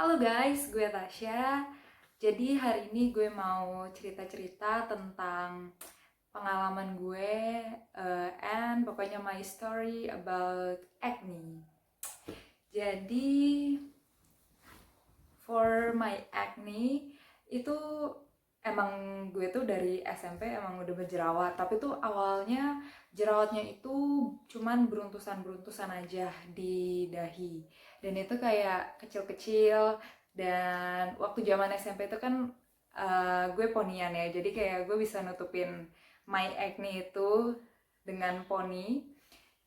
Halo guys, gue Tasya. Jadi hari ini gue mau cerita-cerita tentang pengalaman gue and pokoknya my story about acne. Jadi for my acne itu emang gue tuh dari SMP emang udah berjerawat, tapi tuh awalnya jerawatnya itu cuman beruntusan-beruntusan aja di dahi. Dan itu kayak kecil-kecil, dan waktu zaman SMP itu kan gue ponian ya, jadi kayak gue bisa nutupin my acne itu dengan poni,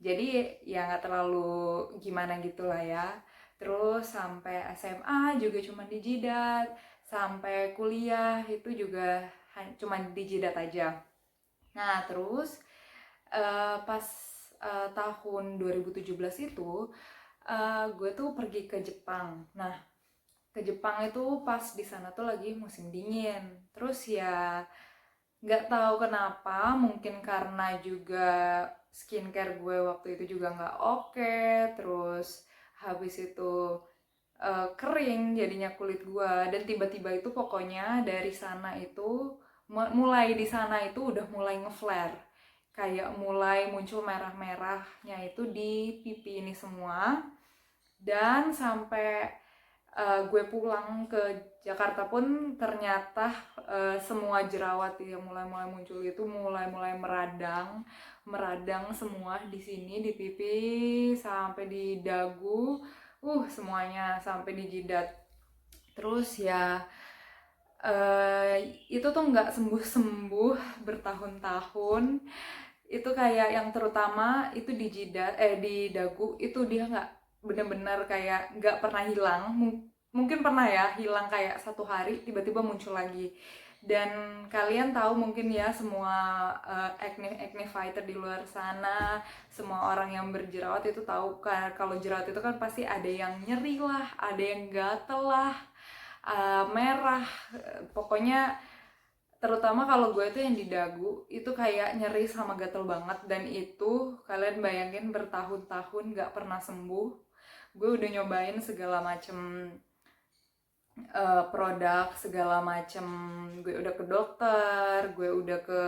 jadi ya nggak terlalu gimana gitu lah ya. Terus sampai SMA juga cuma di jidat, sampai kuliah itu juga cuma di jidat aja. Nah terus pas tahun 2017 itu gue tuh pergi ke Jepang. Nah ke Jepang itu pas di sana tuh lagi musim dingin. Terus ya nggak tahu kenapa, mungkin karena juga skincare gue waktu itu juga nggak oke. Terus habis itu kering jadinya kulit gue, dan tiba-tiba itu pokoknya dari sana itu mulai di sana itu udah mulai ngeflare, kayak mulai muncul merah-merahnya itu di pipi ini semua. Dan sampai gue pulang ke Jakarta pun ternyata semua jerawat yang mulai-mulai muncul itu mulai-mulai meradang, meradang semua di sini, di pipi sampai di dagu, semuanya sampai di jidat. Terus ya itu tuh nggak sembuh-sembuh bertahun-tahun. Itu kayak yang terutama itu di jidat, di dagu itu dia nggak bener-bener kayak nggak pernah hilang. Mungkin pernah ya hilang kayak satu hari tiba-tiba muncul lagi. Dan kalian tahu mungkin ya, semua acne fighter di luar sana, semua orang yang berjerawat itu tahu kan kalau jerawat itu kan pasti ada yang nyeri lah, ada yang gatel lah, merah, pokoknya terutama kalau gue tuh yang di dagu itu kayak nyeri sama gatel banget. Dan itu kalian bayangin bertahun-tahun gak pernah sembuh. Gue udah nyobain segala macem produk, segala macem, gue udah ke dokter, gue udah ke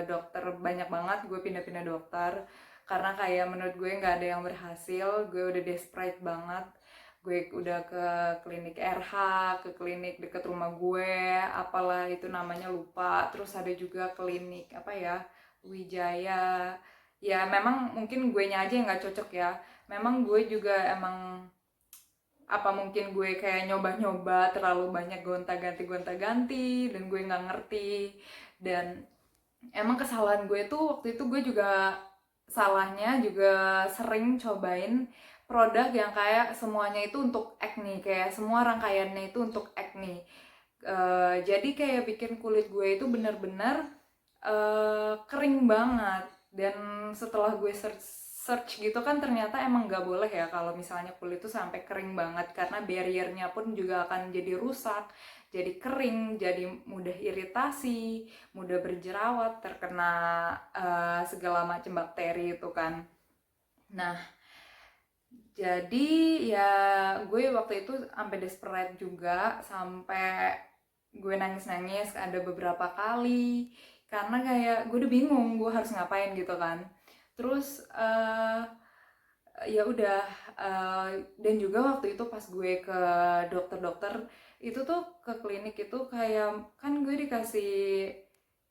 dokter banyak banget, gue pindah-pindah dokter karena kayak menurut gue nggak ada yang berhasil. Gue udah desperate banget. Gue udah ke klinik RH, ke klinik deket rumah gue, apalah itu namanya lupa. Terus ada juga klinik apa ya, Wijaya. Ya memang mungkin gue nya aja yang nggak cocok ya. Memang gue juga emang, apa mungkin gue kayak nyoba-nyoba terlalu banyak gonta-ganti dan gue nggak ngerti. Dan emang kesalahan gue tuh waktu itu gue juga salahnya juga sering cobain produk yang kayak semuanya itu untuk acne, kayak semua rangkaiannya itu untuk acne. Jadi kayak bikin kulit gue itu bener-bener kering banget. Dan setelah gue search gitu kan ternyata emang nggak boleh ya kalau misalnya kulit tuh sampai kering banget, karena barriernya pun juga akan jadi rusak, jadi kering, jadi mudah iritasi, mudah berjerawat, terkena segala macam bakteri itu kan. Nah jadi ya gue waktu itu sampai desperate juga, sampai gue nangis-nangis ada beberapa kali karena kayak gue udah bingung gue harus ngapain gitu kan. Terus ya udah, dan juga waktu itu pas gue ke dokter-dokter itu tuh, ke klinik itu kayak kan gue dikasih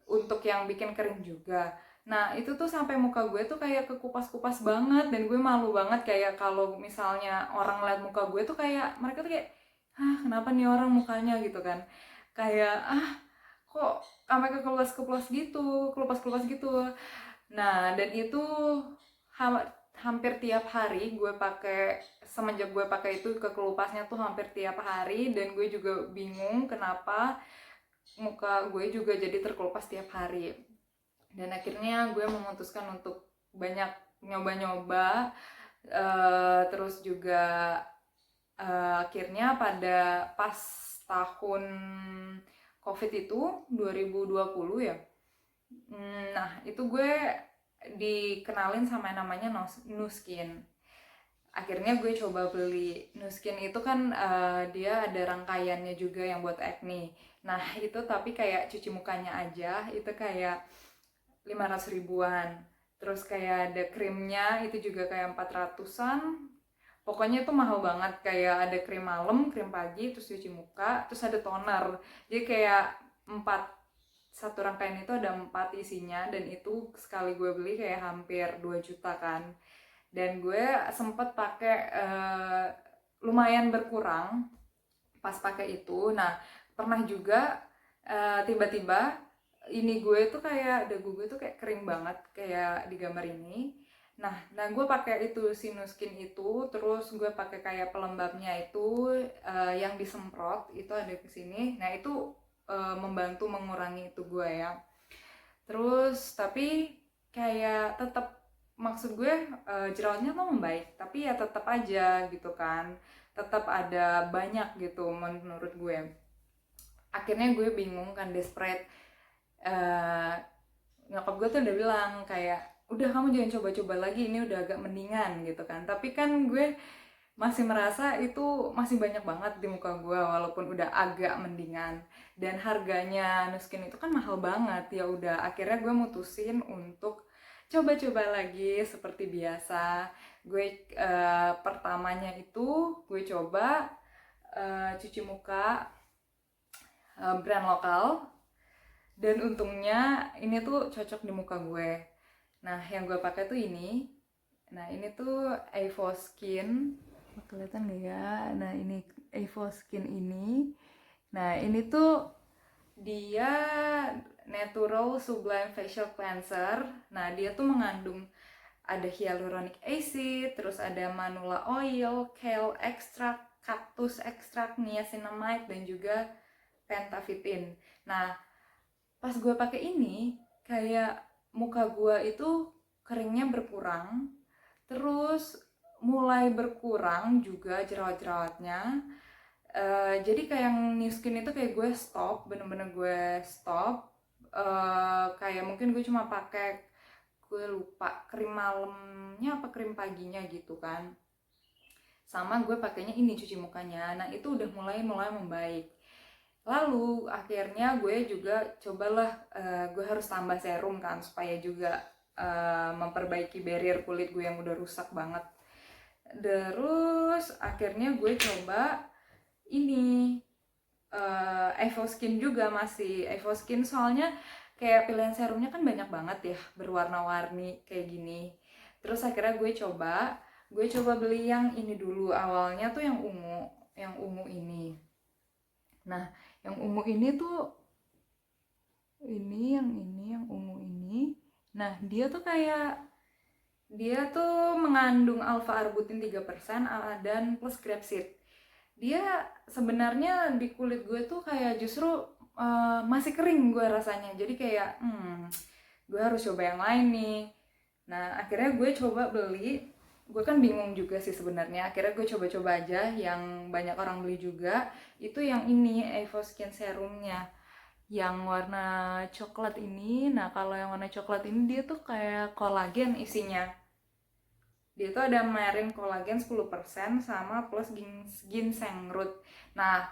untuk yang bikin kering juga. Nah itu tuh sampai muka gue tuh kayak kekupas-kupas banget, dan gue malu banget kayak kalau misalnya orang lihat muka gue tuh kayak mereka tuh kayak, ah kenapa nih orang mukanya gitu kan, kayak kok sampai kekelupas-kelupas gitu, kelupas-kelupas gitu. Nah dan itu hampir tiap hari gue pakai, semenjak gue pakai itu kekelupasnya tuh hampir tiap hari. Dan gue juga bingung kenapa muka gue juga jadi terkelupas tiap hari. Dan akhirnya gue memutuskan untuk banyak nyoba-nyoba, terus juga akhirnya pada pas tahun COVID itu 2020 ya. Nah itu gue dikenalin sama yang namanya Nu Skin. Akhirnya gue coba beli Nu Skin itu kan dia ada rangkaiannya juga yang buat acne. Nah itu tapi kayak cuci mukanya aja itu kayak 500 ribuan. Terus kayak ada krimnya itu juga kayak 400-an. Pokoknya itu mahal banget, kayak ada krim malam, krim pagi, terus cuci muka, terus ada toner. Jadi kayak satu rangkaian itu ada 4 isinya, dan itu sekali gue beli kayak hampir 2 juta kan. Dan gue sempet pakai lumayan berkurang pas pakai itu. Nah pernah juga tiba-tiba ini gue tuh kayak dagu gue tuh kayak kering banget kayak di gambar ini. Nah gue pakai itu si Nu Skin itu, terus gue pakai kayak pelembabnya itu yang disemprot itu ada di sini. Nah itu membantu mengurangi itu gue ya. Terus tapi kayak tetap, maksud gue jerawatnya tuh membaik, tapi ya tetap aja gitu kan, tetap ada banyak gitu menurut gue. Akhirnya gue bingung kan, desperate. eh Nyokap gue tuh udah bilang kayak udah kamu jangan coba-coba lagi, ini udah agak mendingan gitu kan. Tapi kan gue masih merasa itu masih banyak banget di muka gue walaupun udah agak mendingan, dan harganya Nu Skin itu kan mahal banget. Ya udah akhirnya gue mutusin untuk coba-coba lagi seperti biasa. Gue pertamanya itu gue coba cuci muka brand lokal, dan untungnya ini tuh cocok di muka gue. Nah yang gue pakai tuh ini. Nah ini tuh Evo Skin, kelihatan gak ya? Nah ini Evo Skin ini. Nah ini tuh dia Natural Sublime Facial Cleanser. Nah dia tuh mengandung ada hyaluronic acid, terus ada manula oil, kale extract, cactus extract, niacinamide, dan juga pentavitin. Nah pas gue pakai ini kayak muka gue itu keringnya berkurang, terus mulai berkurang juga jerawat-jerawatnya. Jadi kayak yang Nu Skin itu kayak gue stop, bener-bener gue stop. Kayak mungkin gue cuma pakai, gue lupa krim malamnya apa krim paginya gitu kan. Sama gue pakainya ini cuci mukanya. Nah itu udah mulai membaik. Lalu akhirnya gue juga cobalah, gue harus tambah serum kan supaya juga memperbaiki barrier kulit gue yang udah rusak banget. Terus akhirnya gue coba ini Evo Skin juga, masih Evo Skin, soalnya kayak pilihan serumnya kan banyak banget ya, berwarna-warni kayak gini. Terus akhirnya gue coba beli yang ini dulu, awalnya tuh yang ungu ini. Nah yang ungu ini tuh yang ungu ini. Nah dia tuh mengandung alpha arbutin 3% dan plus grapeseed. Dia sebenarnya di kulit gue tuh kayak justru masih kering gue rasanya. Jadi kayak gue harus coba yang lain nih. Nah akhirnya gue coba beli. Gue kan bingung juga sih sebenarnya. Akhirnya gue coba-coba aja yang banyak orang beli juga. Itu yang ini Evo Skin serumnya yang warna coklat ini. Nah kalau yang warna coklat ini dia tuh kayak kolagen isinya. Dia tuh ada marine kolagen 10% sama plus ginseng root. Nah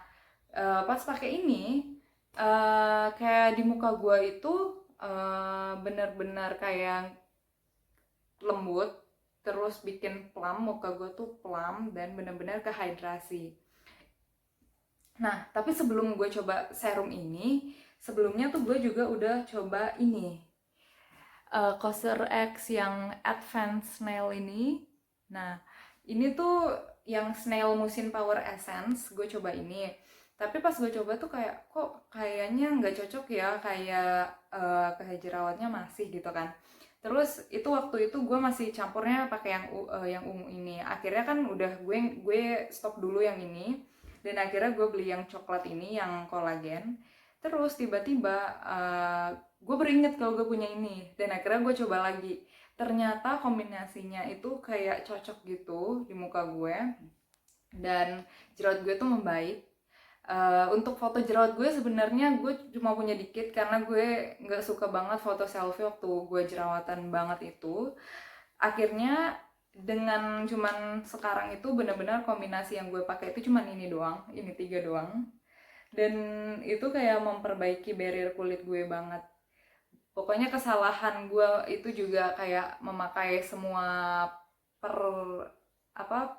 pas pakai ini kayak di muka gue itu bener-bener kayak lembut, terus bikin plump, muka gue tuh plump dan bener-bener kehidrasi. Nah tapi sebelum gue coba serum ini, sebelumnya tuh gue juga udah coba ini Cosr X yang Advanced Snail ini. Nah ini tuh yang Snail Mucin Power Essence, gue coba ini. Tapi pas gue coba tuh kayak kok kayaknya nggak cocok ya, kayak jerawatnya masih gitu kan. Terus itu waktu itu gue masih campurnya pakai yang ungu ini. Akhirnya kan udah gue stop dulu yang ini, dan akhirnya gue beli yang coklat ini yang kolagen. Terus tiba-tiba gue beringet kalau gue punya ini, dan akhirnya gue coba lagi. Ternyata kombinasinya itu kayak cocok gitu di muka gue, dan jerawat gue tuh membaik. Untuk foto jerawat gue sebenarnya gue cuma punya dikit karena gue nggak suka banget foto selfie waktu gue jerawatan banget itu. Akhirnya dengan cuman sekarang itu benar-benar kombinasi yang gue pakai itu cuman ini doang, ini 3 doang. Dan itu kayak memperbaiki barrier kulit gue banget. Pokoknya kesalahan gue itu juga kayak memakai semua per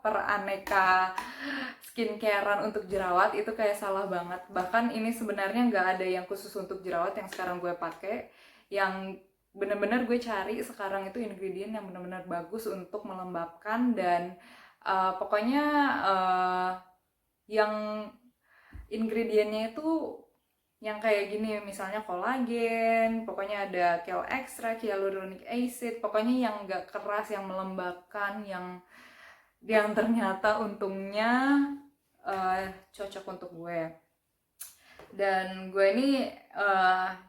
per aneka skincarean untuk jerawat itu kayak salah banget. Bahkan ini sebenarnya nggak ada yang khusus untuk jerawat yang sekarang gue pakai. Yang bener-bener gue cari sekarang itu ingredient yang bener-bener bagus untuk melembabkan dan pokoknya yang ingredientnya itu yang kayak gini, misalnya kolagen, pokoknya ada kale extract, hyaluronic acid, pokoknya yang nggak keras, yang melembabkan, yang ternyata untungnya cocok untuk gue. Dan gue ini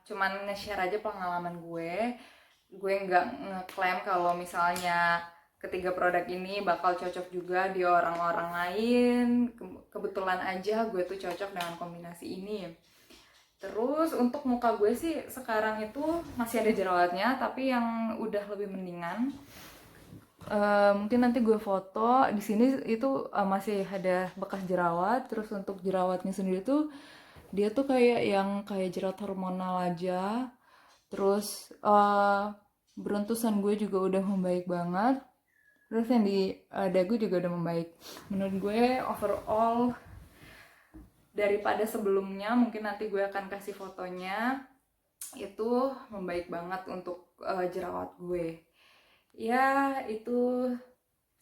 cuman nge-share aja pengalaman gue nggak ngeklaim kalau misalnya ketiga produk ini bakal cocok juga di orang-orang lain. Kebetulan aja gue tuh cocok dengan kombinasi ini. Terus untuk muka gue sih sekarang itu masih ada jerawatnya, tapi yang udah lebih mendingan. Mungkin nanti gue foto di sini itu masih ada bekas jerawat. Terus untuk jerawatnya sendiri tuh dia tuh kayak yang kayak jerawat hormonal aja. Terus beruntusan gue juga udah membaik banget. Terus yang di dagu juga udah membaik. Menurut gue overall daripada sebelumnya, mungkin nanti gue akan kasih fotonya, itu membaik banget untuk jerawat gue. Ya itu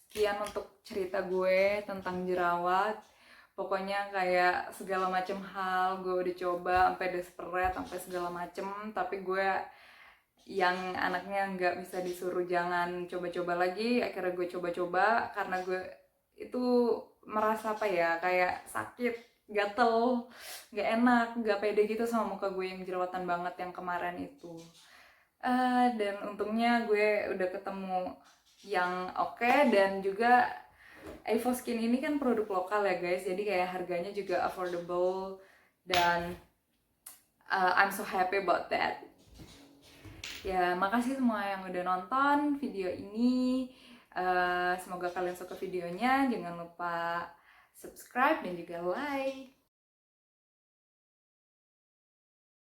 sekian untuk cerita gue tentang jerawat. Pokoknya kayak segala macam hal gue udah coba sampai desperate, sampai segala macem. Tapi gue yang anaknya nggak bisa disuruh jangan coba-coba lagi, akhirnya gue coba-coba karena gue itu merasa apa ya, kayak sakit, gatel, nggak enak, nggak pede gitu sama muka gue yang jerawatan banget yang kemarin itu. Dan untungnya gue udah ketemu yang oke. Dan juga Evoskin ini kan produk lokal ya guys, jadi kayak harganya juga affordable. Dan I'm so happy about that. Ya, makasih semua yang udah nonton video ini. Semoga kalian suka videonya. Jangan lupa subscribe dan juga like.